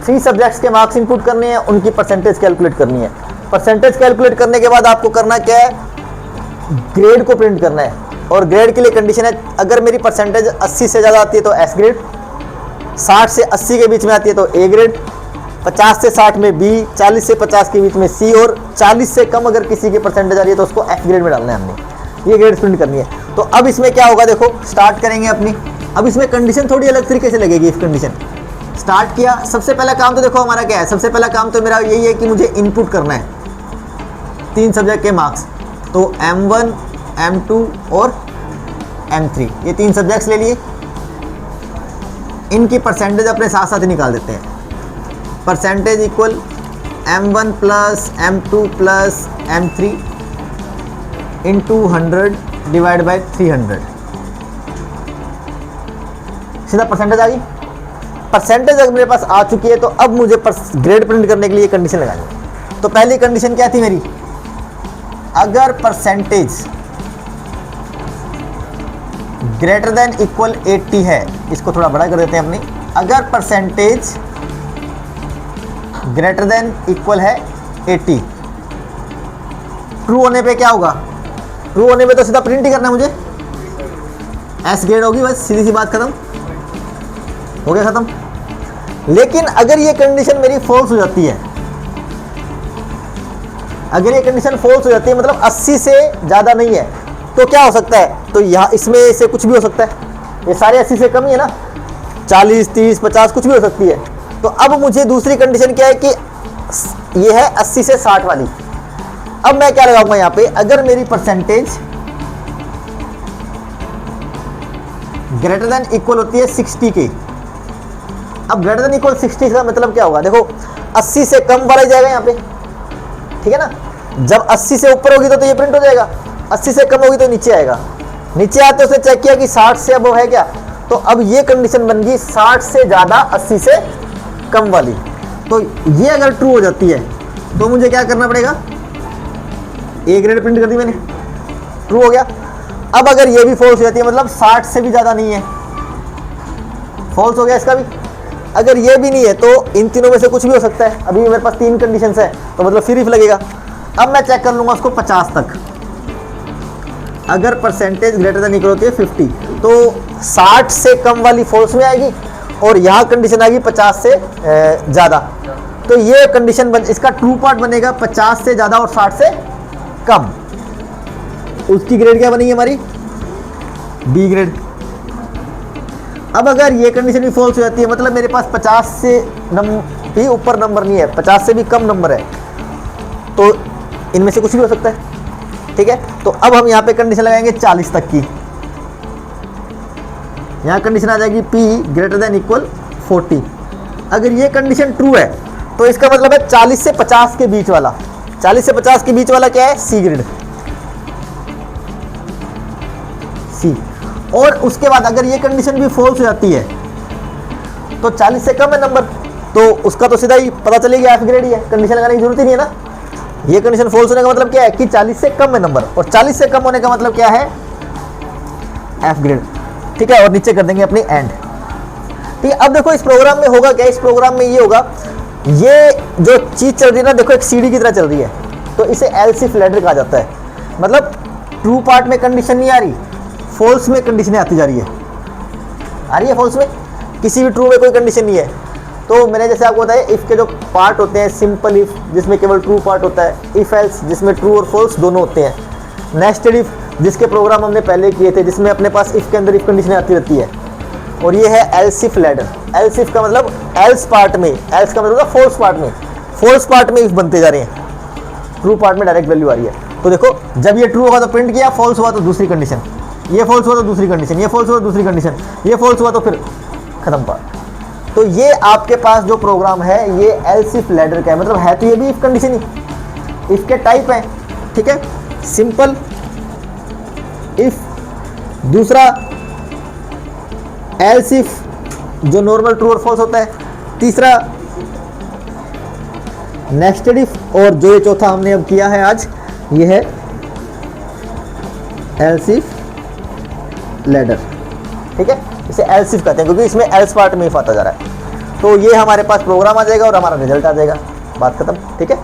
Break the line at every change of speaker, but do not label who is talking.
3 subjects के marks input करने हैं, उनकी परसेंटेज कैलकुलेट करनी है। परसेंटेज कैलकुलेट करने के बाद आपको करना क्या है, ग्रेड को प्रिंट करना है। और ग्रेड के लिए कंडीशन है, अगर मेरी परसेंटेज 80 से ज़्यादा आती है तो एस ग्रेड, 60 से 80 के बीच में आती है तो ए ग्रेड, 50 से 60 में बी, 40 से 50 के बीच में सी, और 40 से कम अगर किसी की परसेंटेज आ रही है तो उसको एफ ग्रेड में डालना है हमने। ये ग्रेड प्रिंट करनी है। तो अब इसमें क्या होगा, देखो स्टार्ट करेंगे अपनी। अब इसमें कंडीशन थोड़ी अलग तरीके से लगेगी। इफ कंडीशन स्टार्ट किया, सबसे पहला काम तो देखो हमारा क्या है, सबसे पहला काम तो मेरा यही है कि मुझे इनपुट करना है 3 सब्जेक्ट के मार्क्स। तो M1, M2 और M3, ये 3 सब्जेक्ट्स ले लिए। इनकी परसेंटेज अपने साथ साथ ही निकाल देते हैं। Percentage equal M1 plus M2 plus M3 into 100 divide by 300, सीधा परसेंटेज आ गई। परसेंटेज अगर मेरे पास आ चुकी है तो अब मुझे ग्रेड प्रिंट करने के लिए कंडीशन लगानी है। तो पहली कंडीशन क्या थी मेरी, अगर परसेंटेज ग्रेटर देन इक्वल 80 है, इसको थोड़ा बड़ा कर देते हैं अपनी। अगर परसेंटेज ग्रेटर देन इक्वल है 80, ट्रू होने पे क्या होगा, ट्रू होने पे तो सीधा प्रिंट ही करना है मुझे, एस ग्रेड होगी, बस सीधी सी बात खत्म हो गया, खत्म। लेकिन अगर ये कंडीशन मेरी फॉल्स हो जाती है, अगर ये कंडीशन फॉल्स हो जाती है मतलब 80 से ज़्यादा नहीं है, तो क्या हो सकता है, तो यहाँ इसमें से कुछ भी हो सकता है। ये सारे 80 से कम ही है ना, 40, 30, 50 कुछ भी हो सकती है। तो अब मुझे दूसरी कंडीशन क्या है कि ये है 80 से 60 वाली। अब मैं क्या लगाऊंगा यहाँ पे, अगर मेरी परसेंटेज ग्रेटर देन इक्वल होती है 60 के। अब ग्रेटर देन इक्वल 60 का मतलब क्या होगा, देखो 80 से कम वाला जाएगा यहाँ पे, ठीक है ना। जब 80 से ऊपर होगी तो ये प्रिंट हो जाएगा, 80 से कम होगी तो नीचे आएगा। नीचे आते उसने चेक किया कि 60 से अब है क्या, तो अब ये कंडीशन बन गई 60 से ज़्यादा 80 से कम वाली। तो ये अगर ट्रू हो जाती है तो मुझे क्या करना पड़ेगा, ए ग्रेड प्रिंट कर दी मैंने, ट्रू हो गया। अब अगर ये भी फॉल्स हो जाती है मतलब 60 से भी ज़्यादा नहीं है, फॉल्स हो गया इसका भी। अगर ये भी नहीं है तो इन तीनों में से कुछ भी हो सकता है। अभी मेरे पास 3 कंडीशंस है तो मतलब फिर इफ लगेगा। अब मैं चेक कर लूँगा उसको 50 तक। अगर परसेंटेज ग्रेटर देन इक्वल होती है 50 तो 60 से कम वाली फॉल्स में आएगी और यहाँ कंडीशन आएगी 50 से ज़्यादा। तो ये कंडीशन इसका ट्रू पार्ट बनेगा 50 से ज़्यादा और 60 से कम। उसकी ग्रेड क्या बनेगी हमारी, बी ग्रेड। अब अगर ये कंडीशन भी फॉल्स हो जाती है मतलब मेरे पास 50 से भी ऊपर नंबर नहीं है, 50 से भी कम नंबर है, तो इनमें से कुछ भी हो सकता है, ठीक है। तो अब हम यहाँ पे कंडीशन लगाएंगे 40 तक की। यहाँ कंडीशन आ जाएगी P ग्रेटर देन इक्वल 40। अगर ये कंडीशन ट्रू है तो इसका मतलब है 40 से 50 के बीच वाला, 40 से 50 के बीच वाला क्या है, सी ग्रेड, सी। और उसके बाद अगर ये कंडीशन भी फॉल्स हो जाती है तो 40 से कम है नंबर, तो उसका तो सीधा ही पता चलेगा एफ ग्रेड ही है, कंडीशन लगाने की जरूरत ही नहीं है ना। ये कंडीशन फॉल्स होने का मतलब क्या है कि 40 से कम है नंबर, और 40 से कम होने का मतलब क्या है, एफ ग्रेड, ठीक है। और नीचे कर देंगे अपनी एंड, ठीक है। अब देखो इस प्रोग्राम में होगा क्या, इस प्रोग्राम में ये होगा, ये जो चीज चल रही है ना, देखो एक सीढ़ी की तरह चल रही है, तो इसे एलसीफ लैडर कहा जाता है। मतलब ट्रू पार्ट में कंडीशन नहीं आ रही, फॉल्स में कंडीशनें आती जा रही है। आ रही है फॉल्स में, किसी भी ट्रू में कोई कंडीशन नहीं है। तो मैंने जैसे आपको बताया, इफ़ के जो पार्ट होते हैं, सिंपल इफ़ जिसमें केवल ट्रू पार्ट होता है, इफ़ एल्स जिसमें ट्रू और फॉल्स दोनों होते हैं, नेस्टेड इफ़ जिसके प्रोग्राम हमने पहले किए थे जिसमें अपने पास इफ़ के अंदर इफ़ कंडीशन आती रहती है, और ये है else if ladder. Else if का मतलब एल्स पार्ट में, एल्स का मतलब फॉल्स पार्ट में, फॉल्स पार्ट में इफ़ बनते जा रहे हैं, ट्रू पार्ट में डायरेक्ट वैल्यू आ रही है। तो देखो जब ये ट्रू होगा तो प्रिंट किया, फॉल्स हुआ तो दूसरी कंडीशन, ये फॉल्स हुआ तो दूसरी कंडीशन, ये फॉल्स हुआ तो दूसरी कंडीशन, ये फॉल्स हुआ तो फिर खत्म पार्ट। तो ये आपके पास जो प्रोग्राम है ये एल्स इफ लैडर का है, मतलब है तो ये भी इफ कंडीशन ही, इफ के टाइप है, ठीक है। सिंपल इफ, दूसरा एल्स इफ जो नॉर्मल ट्रू और फॉल्स होता है, तीसरा नेस्टेड इफ, और जो ये चौथा हमने अब किया है आज, ये है एल्स इफ लैडर, ठीक है। इसे एल्स इफ कहते हैं क्योंकि इसमें एल्स पार्ट में इफ आता जा रहा है। तो ये हमारे पास प्रोग्राम आ जाएगा और हमारा रिजल्ट आ जाएगा, बात खत्म। ठीक है।